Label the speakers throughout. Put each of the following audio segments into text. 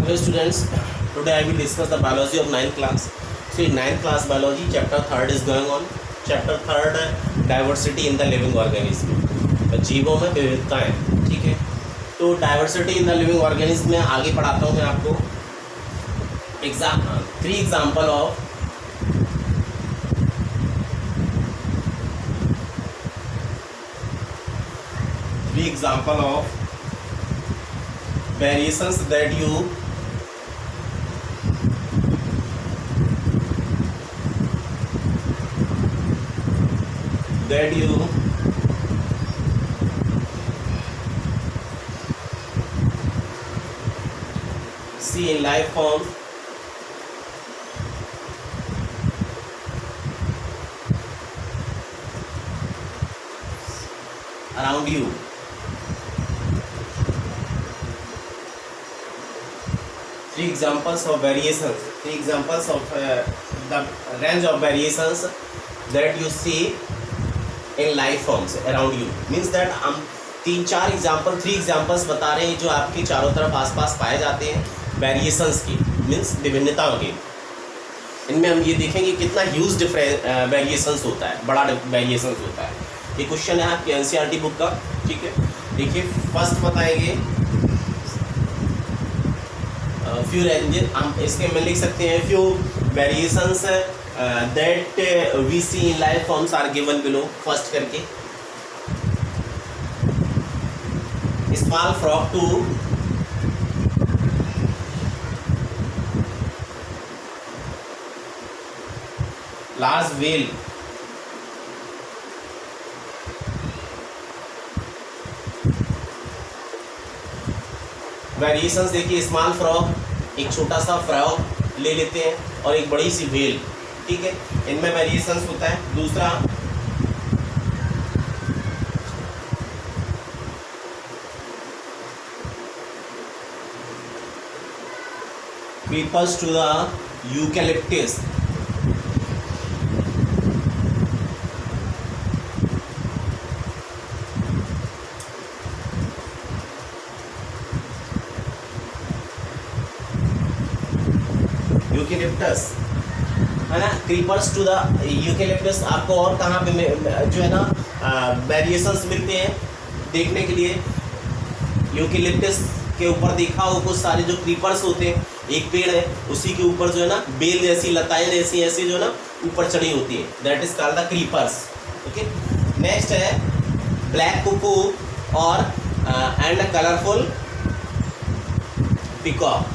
Speaker 1: Hello students, today I will discuss the biology of 9th class. So in 9th class biology, chapter 3rd is going on. Chapter 3rd diversity in the living organism. जीवों में विविधताएं, ठीक है. तो diversity in the living organism में आगे पढ़ाता हूँ मैं आपको three example of variations that you see in life form around you. Three examples of variations. Three examples of the range of variations that you see in life forms around you. Means that हम three examples बता रहे हैं जो आपके चारों तरफ आसपास पाए जाते हैं वेरिएशंस की, मीन्स विभिन्नताओं की. इनमें हम ये देखेंगे कितना ह्यूज वेरिएशंस होता है, बड़ा वेरिएशंस होता है. ये क्वेश्चन है आपकी एनसीईआरटी बुक का, ठीक है. देखिए फर्स्ट बताएंगे फ्यू रेंजेस, हम इसके में लिख सकते हैं few variations that we see in life forms are given below. First करके small frog to large whale, variations देखिए. स्मॉल फ्रॉग, एक छोटा सा फ्रॉग ले लेते हैं और एक बड़ी सी व्हेल, ठीक है. इनमें वेरिएशंस होता है. दूसरा creepers to the eucalyptus, eucalyptus है ना. क्रीपर्स टू द यूकेलिप्टस आपको और कहाँ पे जो है ना वेरिएशंस मिलते हैं देखने के लिए. यूकेलिप्टस के ऊपर देखा हो कुछ सारे जो क्रीपर्स होते हैं, एक पेड़ है उसी के ऊपर जो है ना बेल जैसी लताएं जैसी ऐसी जो है ना ऊपर चढ़ी होती है, that is called the creepers. Okay. Next है ब्लैक कुकू और एंड कलरफुल पिकॉक.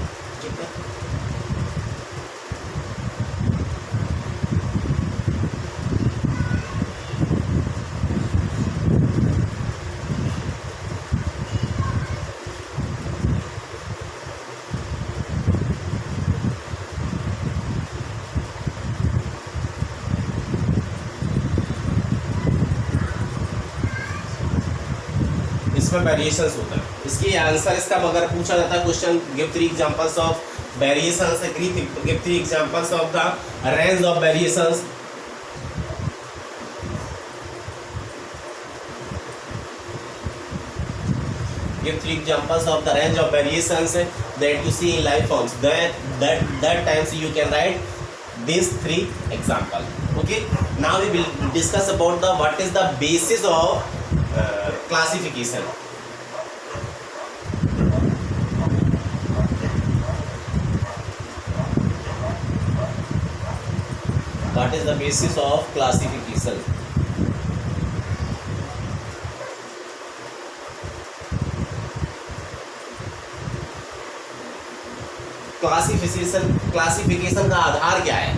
Speaker 1: इसमें वेरिएशंस होता है. इसकी आंसर इसका अगर पूछा जाता है question, give three examples of variations, give three examples of the range of variations. Give three examples of the range of variations that you see in life forms. That times you can write these three examples. Okay. Now we will discuss about the what is the basis of classification. What is the basis of classification? Classification का आधार क्या है?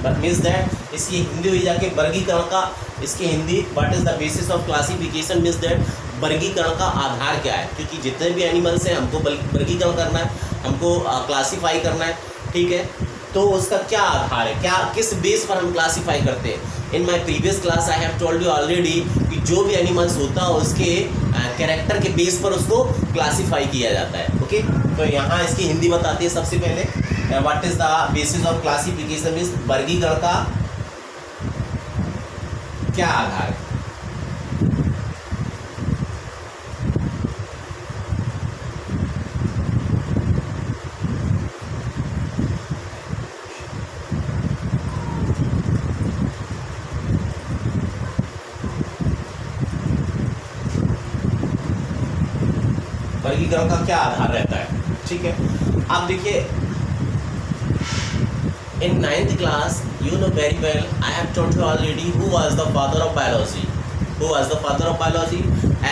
Speaker 1: But means that इसकी हिंदी हुई जाके वर्गीकरण का, इसकी Hindi what is the basis of classification means that वर्गीकरण का आधार क्या है. क्योंकि जितने भी एनिमल्स हैं हमको वर्गीकरण करना है, हमको क्लासीफाई करना है, ठीक है. तो उसका क्या आधार है, क्या किस बेस पर हम क्लासीफाई करते हैं. In my previous class I have told you already कि जो भी एनिमल्स होता है उसके कैरेक्टर के बेस पर उसको क्लासीफाई किया जाता है. ओके. तो यहाँ इसकी हिंदी बताते हैं सबसे पहले. What is the basis of classification means वर्गीकरण का क्या आधार है. वर्गीकरण का क्या आधार रहता है, ठीक है। आप देखिए in 9th class you know very well, I have told you already who was the father of biology. Who was the father of biology?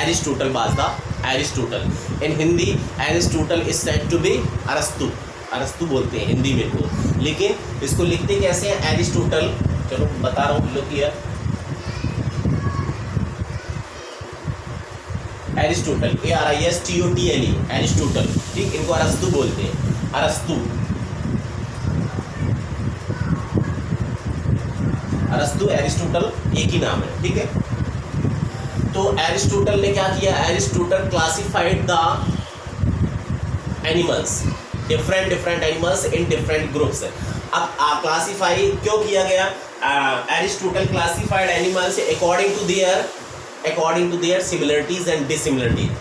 Speaker 1: Aristotle was the Aristotle. In Hindi Aristotle is said to be अरस्तु, अरस्तु बोलते हैं हिंदी में को, लेकिन इसको लिखते कैसे हैं एरिस्टोटल, चलो बता रहा हूँ, लोग किया एरिस्टोटल, ARISTOTLE एरिस्टोटल, ठीक, इनको अरस्तु बोलते हैं, अरस्तु, अरस्तु एरिस्टोटल एक ही नाम है, ठीक है। तो एरिस्टोटल ने क्या किया, Aristotle classified the animals, different animals in different groups. अब क्लासिफाई क्यों किया गया, Aristotle classified animals according to their similarities and dissimilarities.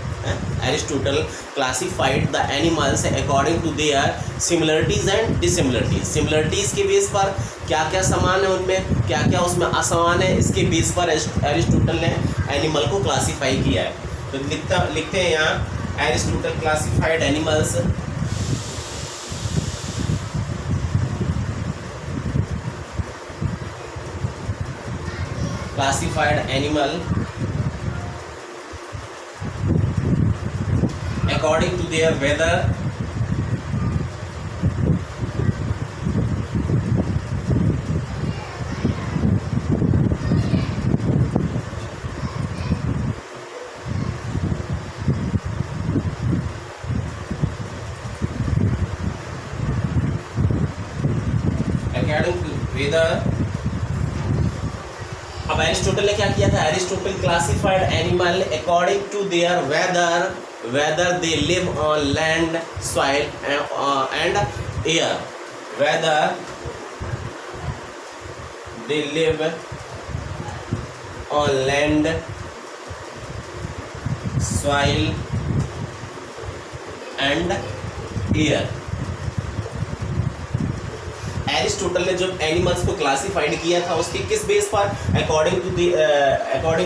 Speaker 1: Aristotle classified the animals according to their similarities and dissimilarities. Similarities के base पर क्या क्या समान है, उनमें क्या क्या उसमें असमान है, इसके बेस पर एरिस्टोटल ने एनिमल को क्लासीफाई किया है। तो लिखते हैं यहाँ Aristotle classified animals according to their weather, अब एरिस्टोटल ने क्या किया था, Aristotle classified animal according to their whether they live on land, soil and air, whether they live on land, soil and air। Aristotle ने जब animals को classified किया था उसके किस बेस पर, अकॉर्डिंग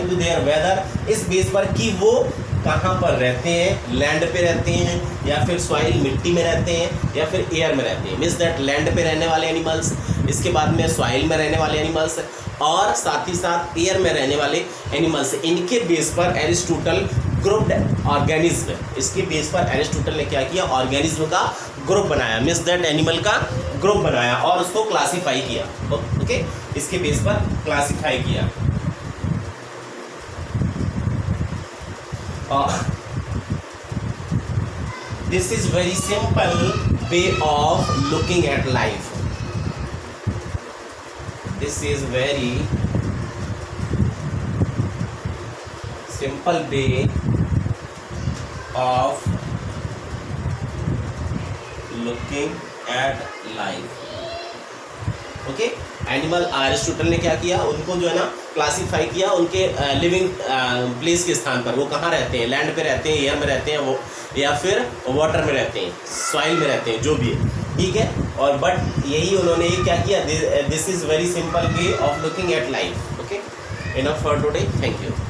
Speaker 1: टू देयर वेदर, इस बेस पर कि वो कहाँ पर रहते हैं, लैंड पे रहते हैं या फिर सॉइल मिट्टी में रहते हैं या फिर एयर में रहते हैं, मीन्स दैट लैंड पे रहने वाले एनिमल्स, इसके बाद में सॉइल में रहने वाले एनिमल्स और साथ ही साथ एयर में रहने वाले एनिमल्स, इनके बेस पर एरिस्टोटल ग्रुप्ड ऑर्गेनिज्म, इसके बेस पर एरिस्टोटल ने क्या किया, ऑर्गेनिज्म का ग्रुप बनाया, मीन्स दैट एनिमल का ग्रुप बनाया और उसको क्लासीफाई किया, ओके, इसके बेस पर क्लासीफाई किया। This is very simple way of looking at life. This is very simple way of looking at life. Okay, animal Aristotle ने क्या किया, उनको जो है ना क्लासीफाई किया उनके लिविंग प्लेस के स्थान पर, वो कहाँ रहते हैं, लैंड पे रहते हैं, एयर में रहते हैं वो, या फिर वाटर में रहते हैं, सॉइल में रहते हैं, जो भी है, ठीक है। और बट यही उन्होंने ये क्या किया, this is very simple way of looking at life. Okay, enough for today, thank you.